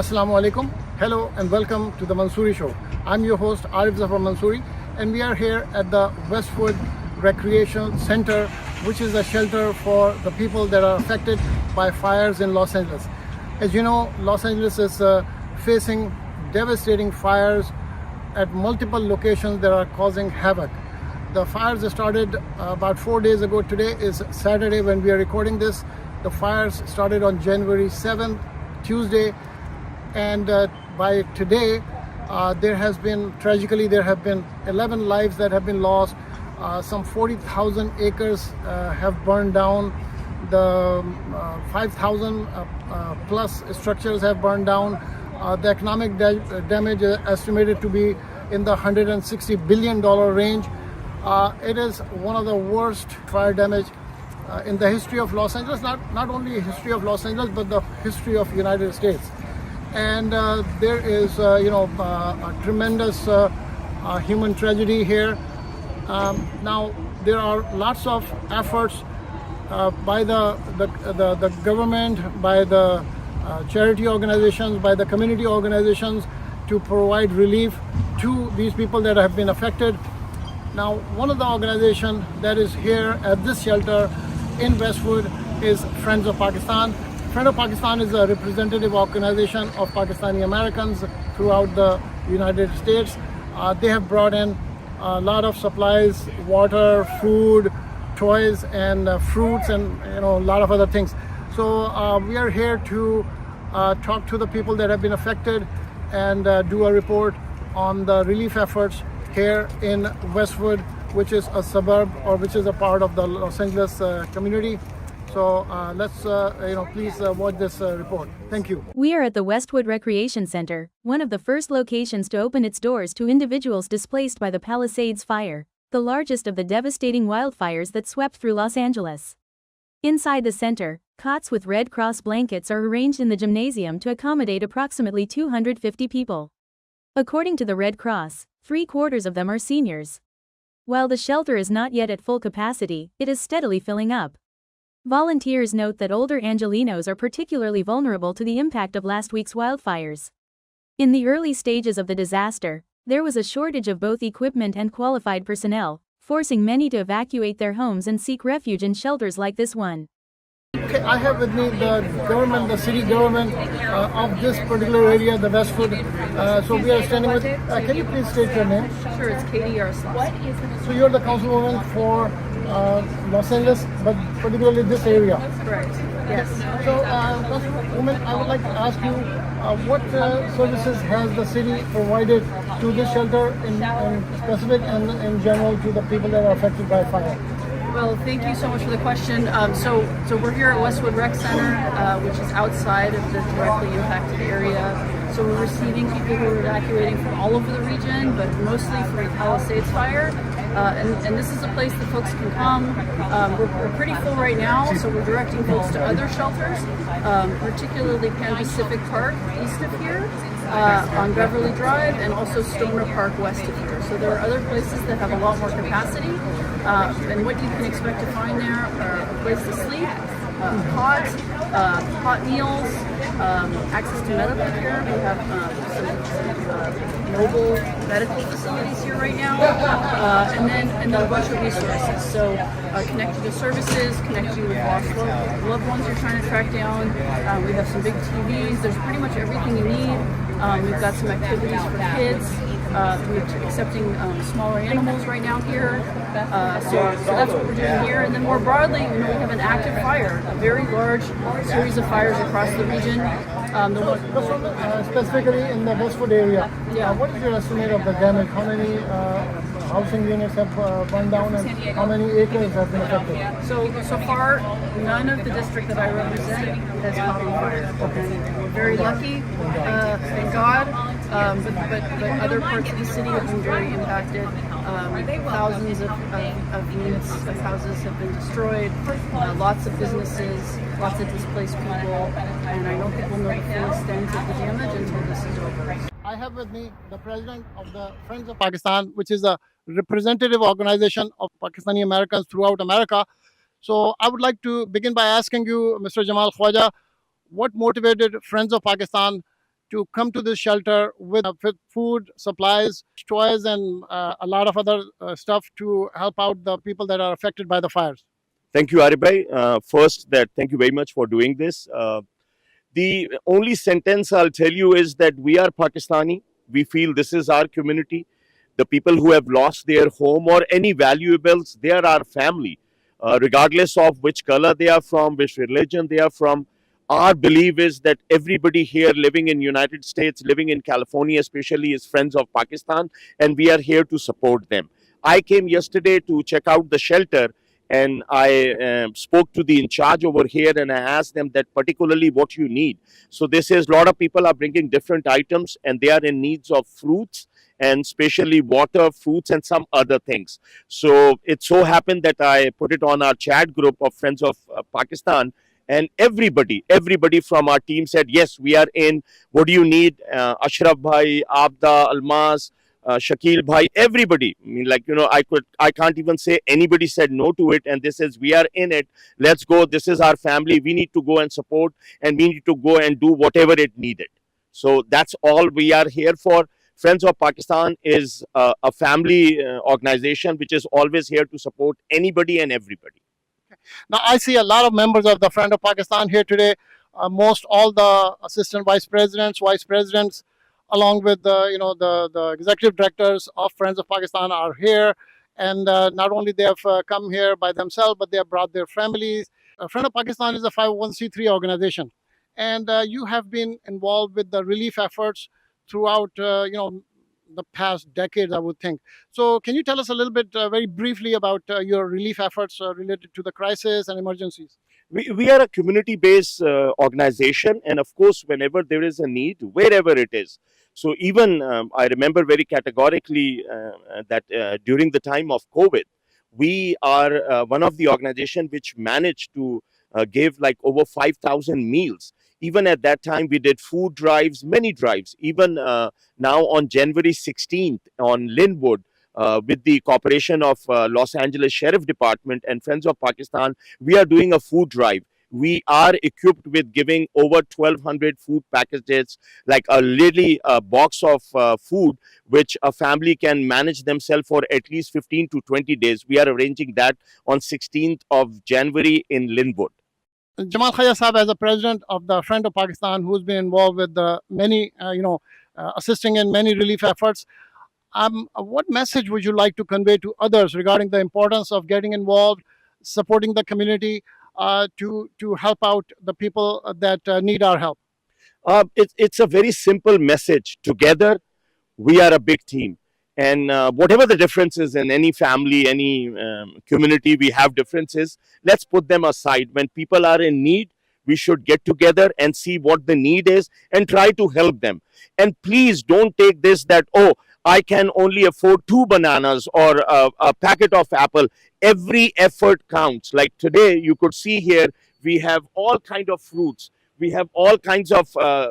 Assalamu alaikum. Hello and welcome to the Mansuri Show. I'm your host Arif Zaffar Mansuri, and we are here at the Westwood Recreation Center, which is a shelter for the people that are affected by fires in Los Angeles. As you know, Los Angeles is facing devastating fires at multiple locations that are causing havoc. The fires started about 4 days ago. Today is Saturday when we are recording this. The fires started on January 7th, Tuesday, and by today there have been 11 lives that have been lost. Some 40,000 acres have burned down. The 5,000 plus structures have burned down. The economic damage is estimated to be in the $160 billion range. It is one of the worst fire damage in the history of Los Angeles, not only history of Los Angeles, but the history of United States. And there is, a tremendous human tragedy here. Now, there are lots of efforts by the government, by the charity organizations, by the community organizations to provide relief to these people that have been affected. Now, one of the organizations that is here at this shelter in Westwood is Friends of Pakistan. Friends of Pakistan is a representative organization of Pakistani Americans throughout the United States. They have brought in a lot of supplies, water, food, toys, and fruits, and a lot of other things. So we are here to talk to the people that have been affected and do a report on the relief efforts here in Westwood, which is a suburb or which is a part of the Los Angeles community. So let's, please watch this report. Thank you. We are at the Westwood Recreation Center, one of the first locations to open its doors to individuals displaced by the Palisades Fire, the largest of the devastating wildfires that swept through Los Angeles. Inside the center, cots with Red Cross blankets are arranged in the gymnasium to accommodate approximately 250 people. According to the Red Cross, 3/4 of them are seniors. While the shelter is not yet at full capacity, it is steadily filling up. Volunteers note that older Angelenos are particularly vulnerable to the impact of last week's wildfires. In the early stages of the disaster, there was a shortage of both equipment and qualified personnel, forcing many to evacuate their homes and seek refuge in shelters like this one. Okay, I have with me the government, the city government of this particular area, the Westwood. So we are standing with. Can you please state your name? Sure, it's Katie Yaroslav. So you're the councilwoman for Los Angeles, but particularly this area. Correct. Yes. So, Councilwoman, I would like to ask you, what services has the city provided to this shelter in specific and in general to the people that are affected by fire? Well, thank you so much for the question. So we're here at Westwood Rec Center, which is outside of the directly impacted area. So we're receiving people who are evacuating from all over the region, but mostly for the Palisades Fire. And this is a place that folks can come. We're pretty full right now, so we're directing folks to other shelters, particularly Pan Pacific Park east of here, on Beverly Drive, and also Stoner Park west of here. So there are other places that have a lot more capacity. And what you can expect to find there are a place to sleep, hot meals, access to medical care. We have some mobile medical facilities here right now, and then a bunch of resources. So connect you to services, connect you with lost loved ones you're trying to track down. We have some big TVs. There's pretty much everything you need. We've got some activities for kids. We're accepting smaller animals right now here. So that's what we're doing here. And then more broadly, we have an active fire, a very large series of fires across the region. Specifically in the Westwood area, Yeah. what is your estimate of the damage? How many housing units have burned down, and how many acres have been affected? So far, none of the district that I represent has caught on fire. And we're very lucky, thank God. But other parts of the city have been very impacted. Thousands of units of houses have been destroyed. Lots of businesses, lots of displaced people, and I don't think we'll know the full extent of the damage until this is over. I have with me the president of the Friends of Pakistan, which is a representative organization of Pakistani Americans throughout America. So I would like to begin by asking you, Mr. Jamal Khwaja, what motivated Friends of Pakistan to come to this shelter with food, supplies, toys, and a lot of other stuff to help out the people that are affected by the fires. Thank you, Arif. First, thank you very much for doing this. The only sentence I'll tell you is that we are Pakistani. We feel this is our community. The people who have lost their home or any valuables, they are our family, regardless of which color they are from, which religion they are from. Our belief is that everybody here living in United States, living in California especially, is friends of Pakistan, and we are here to support them. I came yesterday to check out the shelter, and I spoke to the in charge over here, and I asked them that particularly what you need. So this is, a lot of people are bringing different items, and they are in needs of fruits, and especially water, fruits, and some other things. So it so happened that I put it on our chat group of Friends of Pakistan, and everybody from our team said, yes, we are in. What do you need? Ashraf bhai, Abda, Almas, Shakil bhai, everybody. I mean, like, I can't even say anybody said no to it. And this is, we are in it. Let's go. This is our family. We need to go and support, and we need to go and do whatever it needed. So that's all we are here for. Friends of Pakistan is a family organization which is always here to support anybody and everybody. Now, I see a lot of members of the Friend of Pakistan here today. Most all the assistant vice presidents, along with the executive directors of Friends of Pakistan are here. And not only they have come here by themselves, but they have brought their families. Friend of Pakistan is a 501c3 organization, and you have been involved with the relief efforts throughout the past decades, I would think. So can you tell us a little bit, very briefly, about your relief efforts related to the crisis and emergencies? We are a community-based organization, and of course, whenever there is a need, wherever it is. So even I remember very categorically that during the time of COVID, we are one of the organizations which managed to give like over 5,000 meals. Even at that time, we did food drives, many drives. Even now on January 16th on Linwood, with the cooperation of Los Angeles Sheriff Department and Friends of Pakistan, we are doing a food drive. We are equipped with giving over 1,200 food packages, like a little box of food, which a family can manage themselves for at least 15 to 20 days. We are arranging that on 16th of January in Linwood. Jamal Khaja Saab, as a president of the Friend of Pakistan, who's been involved with many, assisting in many relief efforts, what message would you like to convey to others regarding the importance of getting involved, supporting the community, to help out the people that need our help? It's a very simple message. Together, we are a big team. And whatever the differences in any family, any community, we have differences. Let's put them aside. When people are in need, we should get together and see what the need is and try to help them. And please don't take this that, oh, I can only afford 2 bananas or a packet of apple. Every effort counts. Like today, you could see here, we have all kind of fruits. We have all kinds of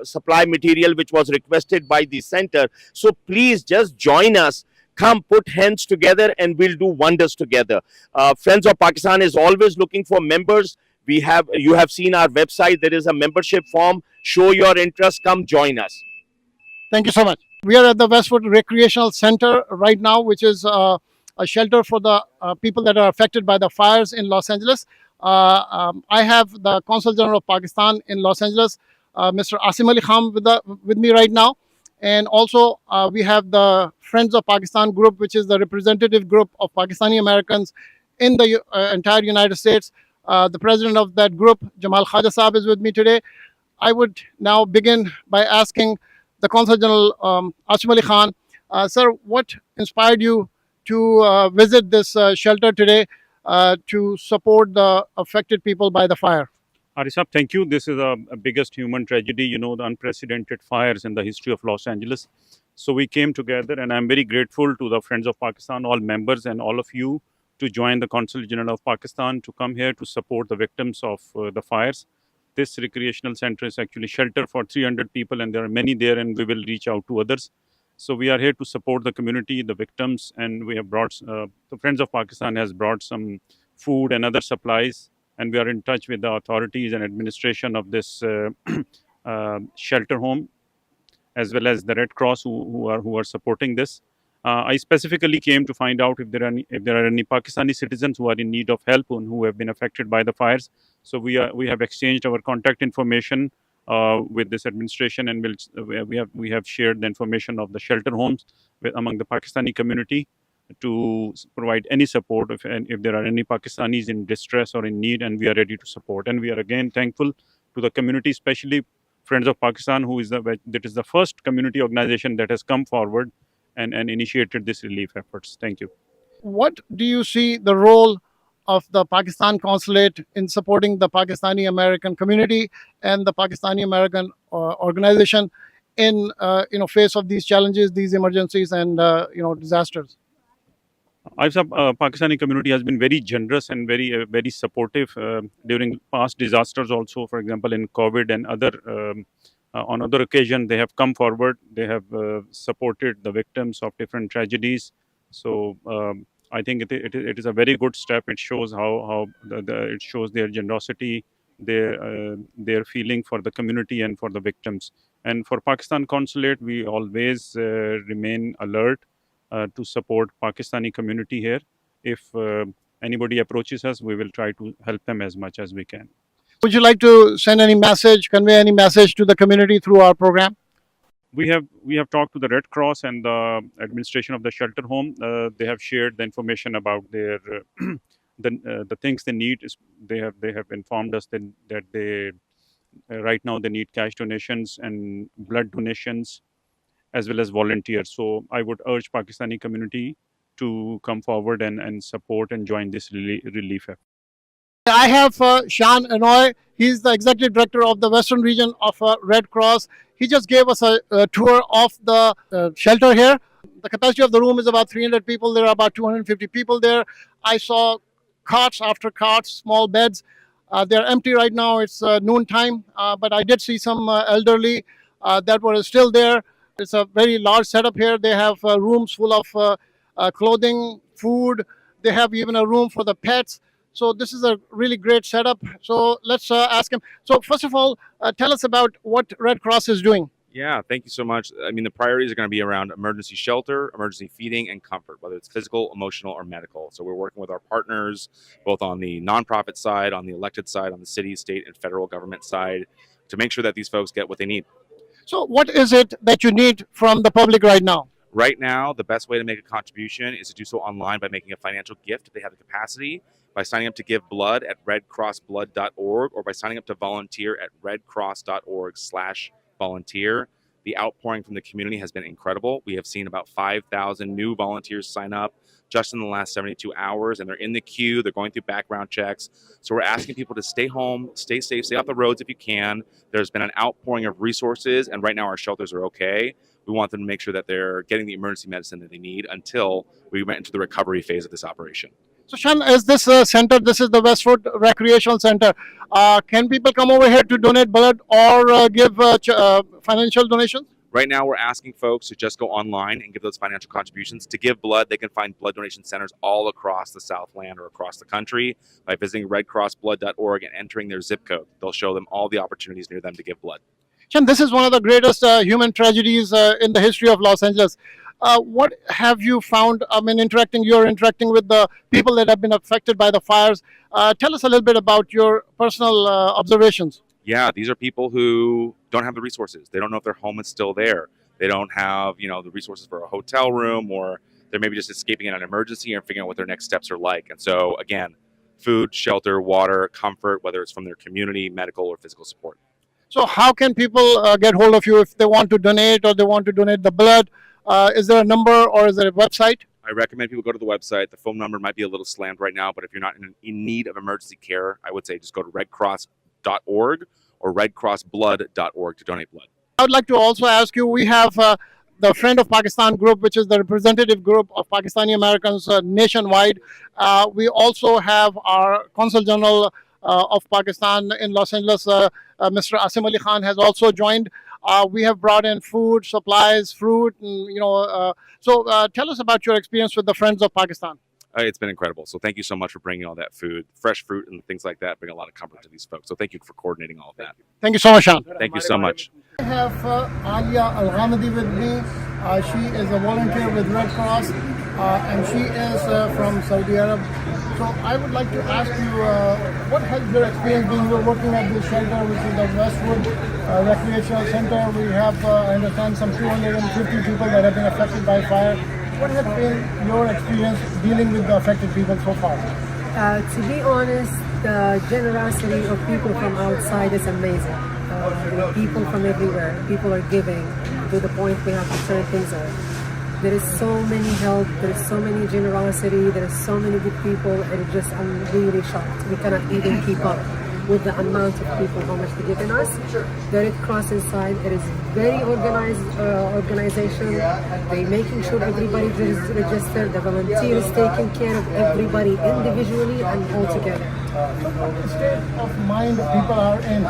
supply material which was requested by the center. So please just join us. Come, put hands together, and we'll do wonders together. Friends of Pakistan is always looking for members. You have seen our website. There is a membership form. Show your interest. Come join us. Thank you so much. We are at the Westwood Recreational Center right now, which is a shelter for the people that are affected by the fires in Los Angeles. I have the Consul General of Pakistan in Los Angeles, Mr. Asim Ali Khan, with me right now. And also we have the Friends of Pakistan group, which is the representative group of Pakistani Americans in the entire United States. The president of that group, Jamal Khaja Saab, is with me today. I would now begin by asking the Consul General, Asim Ali Khan, sir, what inspired you to visit this shelter today to support the affected people by the fire? Arif, thank you. This is a biggest human tragedy, the unprecedented fires in the history of Los Angeles. So we came together, and I'm very grateful to the Friends of Pakistan, all members and all of you, to join the Consul General of Pakistan to come here to support the victims of the fires. This recreational center is actually shelter for 300 people, and there are many there, and we will reach out to others. So we are here to support the community, the victims, and we have brought, the Friends of Pakistan has brought some food and other supplies, and we are in touch with the authorities and administration of this shelter home. as well as the Red Cross who are supporting this. I specifically came to find out if there are any Pakistani citizens who are in need of help and who have been affected by the fires. So we have exchanged our contact information with this administration, and we have shared the information of the shelter homes among the Pakistani community to provide any support if there are any Pakistanis in distress or in need, and we are ready to support. And we are again thankful to the community, especially Friends of Pakistan, that is the first community organization that has come forward and initiated this relief efforts. Thank you. What do you see the role of the Pakistan consulate in supporting the Pakistani American community and the Pakistani American organization in face of these challenges, these emergencies, and disasters? Pakistani community has been very generous and very supportive during past disasters. Also, for example, in COVID and on other occasions, they have come forward. They have supported the victims of different tragedies. So I think it is a very good step. It shows it shows their generosity, their feeling for the community and for the victims. And for Pakistan consulate, we always remain alert to support Pakistani community here. If anybody approaches us, we will try to help them as much as we can. Would you like to send any message, convey any message to the community through our program? We have talked to the Red Cross and the administration of the shelter home. They have shared the information about their the things they need. They have informed us that they right now they need cash donations and blood donations, as well as volunteers. So I would urge Pakistani community to come forward and support and join this relief effort. I have Shan Anoy. He's the executive director of the Western region of Red Cross. He just gave us a tour of the shelter here. The capacity of the room is about 300 people. There are about 250 people there. I saw cots after cots, small beds. They're empty right now. It's noon time, but I did see some elderly that were still there. It's a very large setup here. They have rooms full of clothing, food. They have even a room for the pets. So this is a really great setup. So let's ask him. So first of all, tell us about what Red Cross is doing. Yeah, thank you so much. I mean, the priorities are going to be around emergency shelter, emergency feeding, and comfort, whether it's physical, emotional, or medical. So we're working with our partners, both on the nonprofit side, on the elected side, on the city, state, and federal government side, to make sure that these folks get what they need. So what is it that you need from the public right now? Right now, the best way to make a contribution is to do so online by making a financial gift if they have the capacity, by signing up to give blood at redcrossblood.org, or by signing up to volunteer at redcross.org/volunteer. The outpouring from the community has been incredible. We have seen about 5,000 new volunteers sign up just in the last 72 hours, and they're in the queue. They're going through background checks. So we're asking people to stay home, stay safe, stay off the roads if you can. There's been an outpouring of resources, and right now our shelters are okay. We want them to make sure that they're getting the emergency medicine that they need until we went into the recovery phase of this operation. So Shan, is this center, this is the Westwood Recreational Center. Can people come over here to donate blood or give financial donations? Right now, we're asking folks to just go online and give those financial contributions. To give blood, they can find blood donation centers all across the Southland or across the country by visiting redcrossblood.org and entering their zip code. They'll show them all the opportunities near them to give blood. Shan, this is one of the greatest human tragedies in the history of Los Angeles. What have you found? I mean, you're interacting with the people that have been affected by the fires. Tell us a little bit about your personal observations. Yeah, these are people who don't have the resources. They don't know if their home is still there. They don't have, the resources for a hotel room, or they're maybe just escaping in an emergency and figuring out what their next steps are like. And so, again, food, shelter, water, comfort, whether it's from their community, medical, or physical support. So how can people get hold of you if they want to donate or they want to donate the blood? Is there a number or is there a website? I recommend people go to the website. The phone number might be a little slammed right now, but if you're not in need of emergency care, I would say just go to redcross.org or redcrossblood.org to donate blood. I would like to also ask you, we have the Friend of Pakistan group, which is the representative group of Pakistani Americans nationwide. We also have our Consul General of Pakistan in Los Angeles, Mr. Asim Ali Khan, has also joined. We have brought in food, supplies, fruit, and, so tell us about your experience with the Friends of Pakistan. It's been incredible. So thank you so much for bringing all that food. Fresh fruit and things like that bring a lot of comfort to these folks. So thank you for coordinating all of that. Thank you so much, Sean. Thank you so much. I have Alia Al-Ghamidi with me. She is a volunteer with Red Cross and she is from Saudi Arabia. So I would like to ask you, what has your experience been? You're working at this shelter, which is the Westwood Recreational Center. We have, I understand, some 250 people that have been affected by fire. What has been your experience dealing with the affected people so far? To be honest, the generosity of people from outside is amazing. People from everywhere, people are giving to the point we have to turn things on. There is so many help, there is so many generosity, there is so many good people, and I'm really shocked. We cannot even keep up with the amount of people, how much they give in us. The Red Cross inside, it is very organized organization. They're making sure everybody is registered, the volunteers taking care of everybody individually and all together. What state of mind people are in?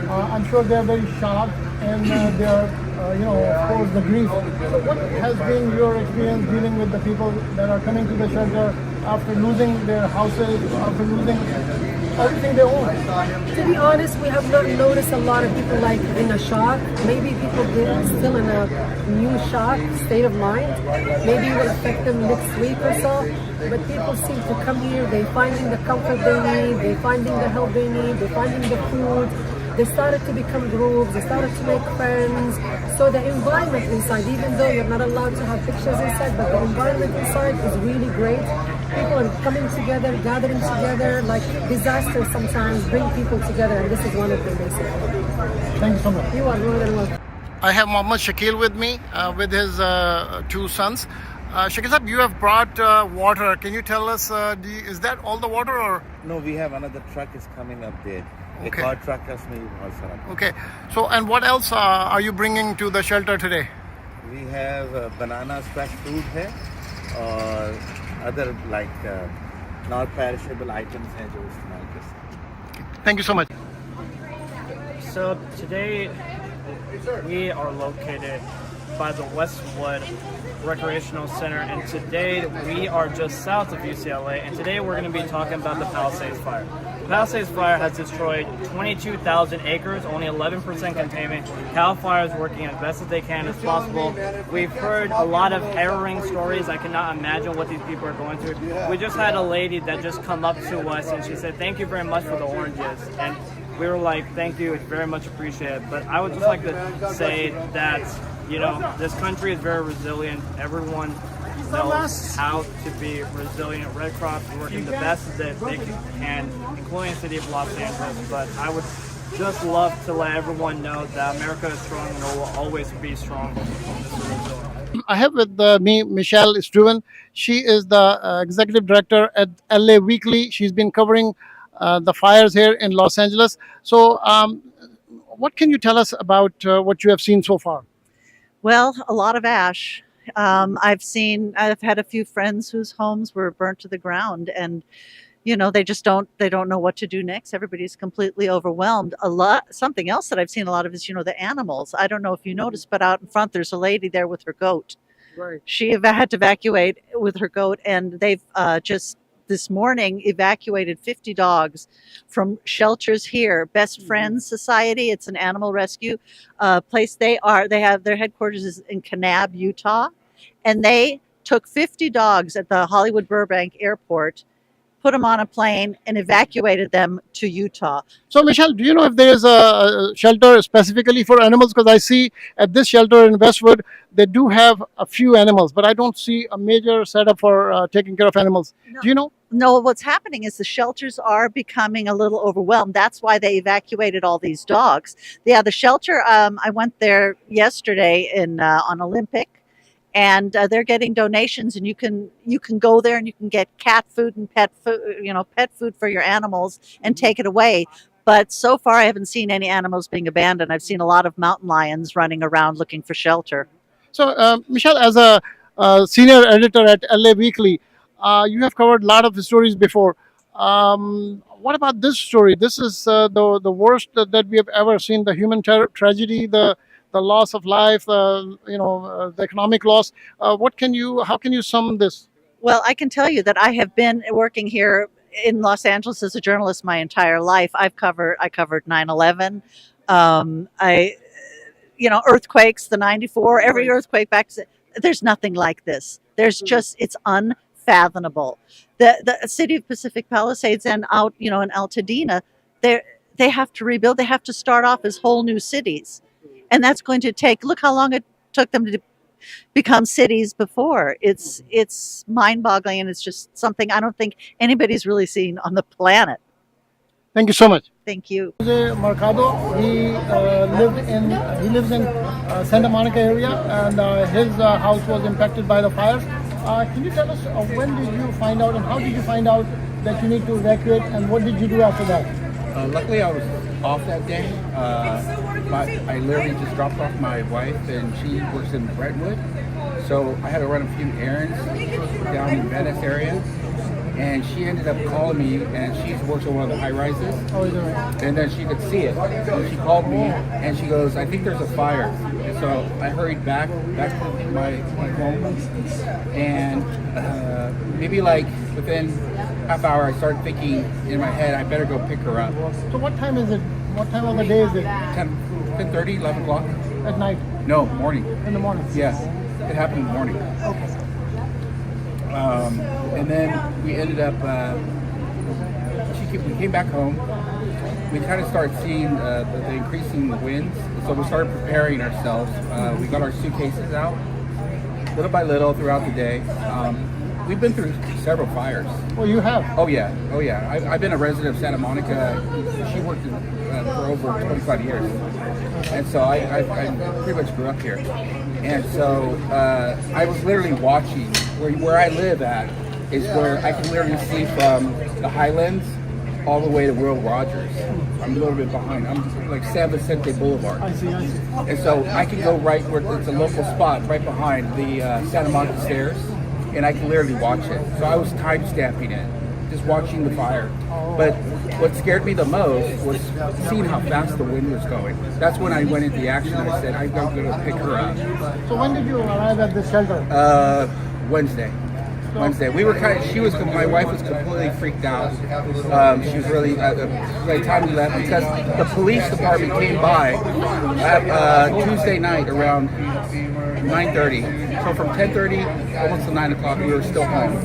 I'm sure they're very shocked and they're, of course, the grief. So what has been your experience dealing with the people that are coming to the shelter after losing their houses, after losing everything they own? To be honest, we have not noticed a lot of people like in a shock. Maybe people still in a new shock state of mind. Maybe it will affect them next week or so. But people seem to come here, they're finding the comfort they need, they're finding the help they need, they're finding the food. They started to become groups, they started to make friends. So the environment inside, even though you're not allowed to have pictures inside, but the environment inside is really great. People are coming together, gathering together, like disasters sometimes bring people together, and this is one of them basically. Thank you so much. You are more than welcome. I have Mohammed Shakil with me, with his two sons. Shakil Sahab, you have brought water. Can you tell us, is that all the water or? No, we have another truck is coming up there. Okay. एक और truck है उसमें भी बहुत सारा. Okay. So, and what else are you bringing to the shelter today? We have bananas, fresh fruit है और other like not perishable items हैं जो इस्तेमाल कर सकते हैं. Thank you so much. So today we are located by the Westwood Recreational Center, and today we are just south of UCLA, and today we're going to be talking about the Palisades Fire. The Palisades Fire has destroyed 22,000 acres, only 11% containment. CAL FIRE is working as best as they can as possible. We've heard a lot of harrowing stories. I cannot imagine what these people are going through. We just had a lady that just come up to us and she said, "Thank you very much for the oranges." And we were like, "Thank you, it's very much appreciated." But I would just like to say that, this country is very resilient. Everyone knows how to be resilient. Red Cross is working the best that they can, including the city of Los Angeles. But I would just love to let everyone know that America is strong and will always be strong. I have with me Michelle Struven. She is the executive director at LA Weekly. She's been covering the fires here in Los Angeles. So, what can you tell us about what you have seen so far? Well, a lot of ash. I've had a few friends whose homes were burnt to the ground, and they don't know what to do next. Everybody's completely overwhelmed. Something else that I've seen a lot of is the animals. I don't know if you noticed, but out in front there's a lady there with her goat. Right. She had to evacuate with her goat, and they've just this morning evacuated 50 dogs from shelters here. Best Friends Society, it's an animal rescue place. They have their headquarters is in Kanab, Utah, and they took 50 dogs at the Hollywood Burbank airport, put them on a plane, and evacuated them to Utah. So, Michelle, do you know if there is a shelter specifically for animals? Because I see at this shelter in Westwood, they do have a few animals, but I don't see a major setup for taking care of animals. No. Do you know? No, what's happening is the shelters are becoming a little overwhelmed. That's why they evacuated all these dogs. Yeah, the shelter, I went there yesterday on Olympic, and they're getting donations, and you can go there and you can get cat food and pet food for your animals and take it away. But so far I haven't seen any animals being abandoned. I've seen a lot of mountain lions running around looking for shelter. So, Michelle, as a senior editor at LA Weekly, you have covered a lot of stories before. What about this story? This is the worst that we have ever seen. The human tragedy, the loss of life, the economic loss. How can you sum this? Well, I can tell you that I have been working here in Los Angeles as a journalist my entire life. I covered 9/11. earthquakes, the 94, every earthquake there's nothing like this. There's just, it's unfathomable. The city of Pacific Palisades and out, in Altadena, they have to rebuild. They have to start off as whole new cities. And that's going to look how long it took them to become cities before. It's mind-boggling, and it's just something I don't think anybody's really seen on the planet. Thank you so much. Thank you. Jose Mercado, he lives in Santa Monica area, and his house was impacted by the fires. Can you tell us when did you find out, and how did you find out that you need to evacuate, and what did you do after that? Luckily, I was off that day. I literally just dropped off my wife, and she works in Brentwood, so I had to run a few errands down in Venice area. And she ended up calling me, and she works on one of the high rises. Oh, is that right? And then she could see it. And she called me, and she goes, "I think there's a fire." And so I hurried back to my home, and maybe like within half hour, I started thinking in my head, I better go pick her up. So what time is it? What time of the day is it? 10:30, 11 o'clock. At night? No, morning. In the morning? Yes, it happened in the morning. Okay. And then we ended up, we came back home. We kind of started seeing the increasing winds, so we started preparing ourselves. We got our suitcases out little by little throughout the day. We've been through several fires. Oh, you have? Oh yeah. I've been a resident of Santa Monica. She worked for over 25 years, and so I pretty much grew up here. And so I was literally watching. Where I live at is where I can literally see from the Highlands all the way to Will Rogers. I'm a little bit behind. I'm like San Vicente Boulevard. I see. And so I can go right where it's a local spot right behind the Santa Monica stairs, and I can literally watch it. So I was time stamping it, just watching the fire. But what scared me the most was seeing how fast the wind was going. That's when I went into action. I said, I'm going to pick her up. So when did you arrive at the shelter? Wednesday. We were my wife was completely freaked out. She was really, by the time we left, because the police department came by Tuesday night around 9:30. So from 10:30 almost to 9 o'clock, we were still home.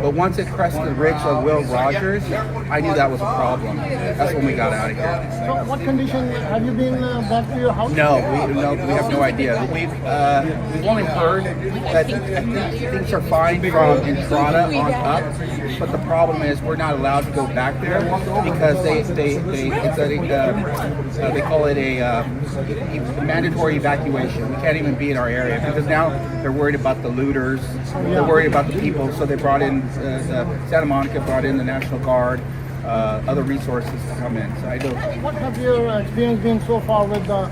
But once it crested the ridge of Will Rogers, I knew that was a problem. That's when we got out of here. So what condition, have you been back to your house? No, we have no idea. We've only heard that things are fine from Entrada on up, but the problem is we're not allowed to go back there because they call it a mandatory evacuation. We can't even be in our area because now they're worried about the looters, they're worried about the people, so they brought in Santa Monica brought in the National Guard, other resources to come in. So I don't. What have your experience been so far with the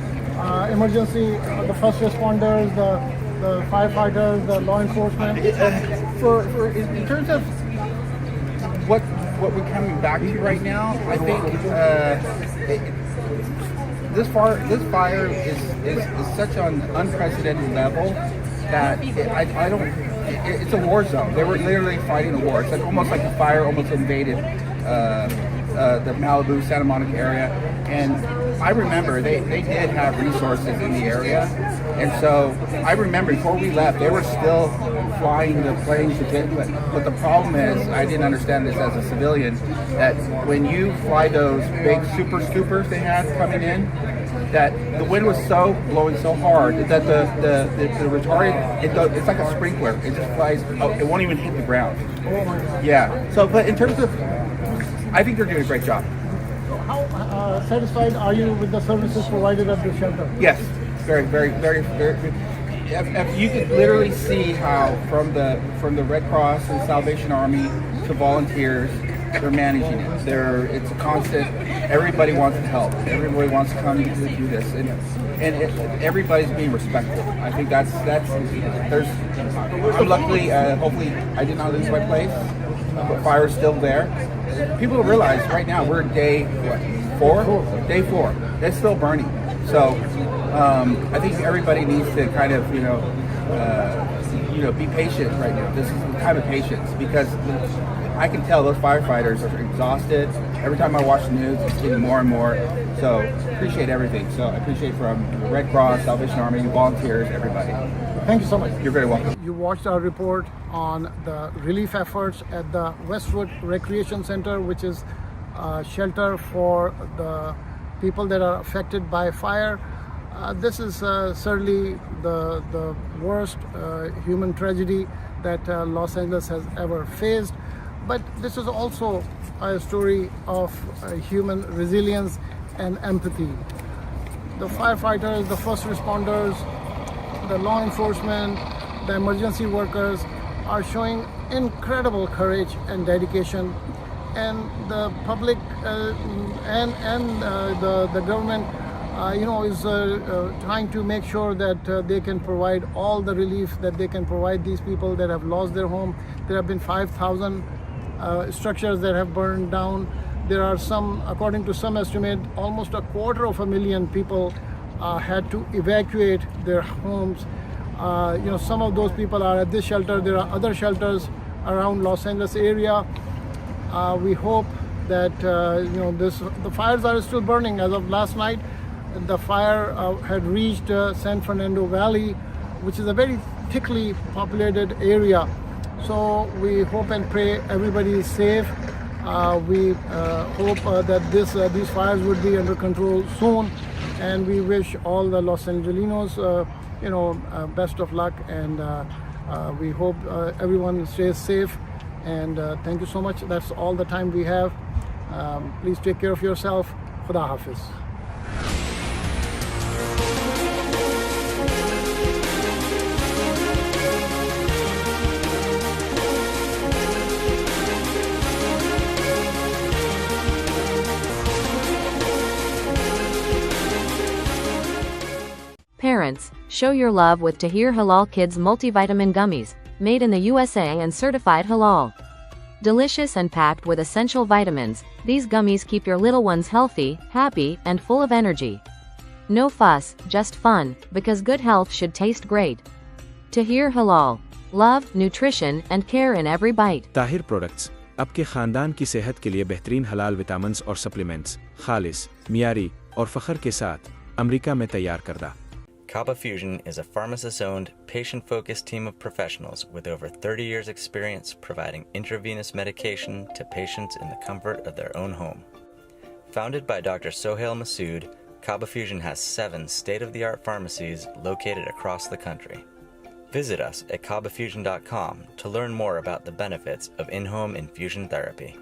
emergency, the first responders, the firefighters, the law enforcement? For in terms of what we're coming back to right now, I think this fire is such an unprecedented level that I don't. It's a war zone. They were literally fighting a war. It's like almost like the fire almost invaded the Malibu, Santa Monica area. And I remember they did have resources in the area. And so I remember before we left, they were still flying the planes to get. But the problem is, I didn't understand this as a civilian, that when you fly those big super scoopers they had coming in, that the wind was blowing so hard that the retardant, it's like a sprinkler. It just flies, it won't even hit the ground. Yeah. So, but in terms of, I think they're doing a great job. How satisfied are you with the services provided at the shelter? Yes. Very, very, very, very. If you could literally see how from the Red Cross and Salvation Army to volunteers, they're managing it. It's a constant. Everybody wants to help. Everybody wants to come to do this, and everybody's being respectful. I think that's. I'm luckily, hopefully, I did not lose my place. The fire's still there. People don't realize right now we're day 4. Day 4. It's still burning. So I think everybody needs to kind of be patient right now. This is the time of patience because I can tell those firefighters are exhausted. Every time I watch the news, it's getting more and more. So appreciate everything. So I appreciate from the Red Cross, Salvation Army, volunteers, everybody. Thank you so much. You're very welcome. You watched our report on the relief efforts at the Westwood Recreation Center, which is a shelter for the people that are affected by fire. This is certainly the worst human tragedy that Los Angeles has ever faced. But this is also a story of human resilience and empathy. The firefighters, the first responders, the law enforcement, the emergency workers are showing incredible courage and dedication, and the public and the government is trying to make sure that they can provide all the relief that they can provide these people that have lost their home. There have been 5,000 structures that have burned down. There are some, according to some estimate, almost 250,000 people had to evacuate their homes. Some of those people are at this shelter. There are other shelters around Los Angeles area. We hope that the fires are still burning. As of last night, the fire had reached San Fernando Valley, which is a very thickly populated area. So we hope and pray everybody is safe. We hope that these fires would be under control soon, and we wish all the Los Angelinos best of luck, and we hope everyone stays safe. And thank you so much. That's all the time we have. Please take care of yourself. Khuda Hafiz. Parents, show your love with Tahir Halal Kids multivitamin gummies, made in the USA and certified halal. Delicious and packed with essential vitamins, these gummies keep your little ones healthy, happy, and full of energy. No fuss, just fun, because good health should taste great. Tahir Halal. Love, nutrition, and care in every bite. Tahir products आपके खानदान की सेहत के लिए बेहतरीन हलाल vitamins और supplements, खालिस, मियारी और फखर के साथ अमेरिका में तैयार करदा। Kaba Fusion is a pharmacist-owned, patient-focused team of professionals with over 30 years' experience providing intravenous medication to patients in the comfort of their own home. Founded by Dr. Sohail Masood, Kaba Fusion has 7 state-of-the-art pharmacies located across the country. Visit us at kabafusion.com to learn more about the benefits of in-home infusion therapy.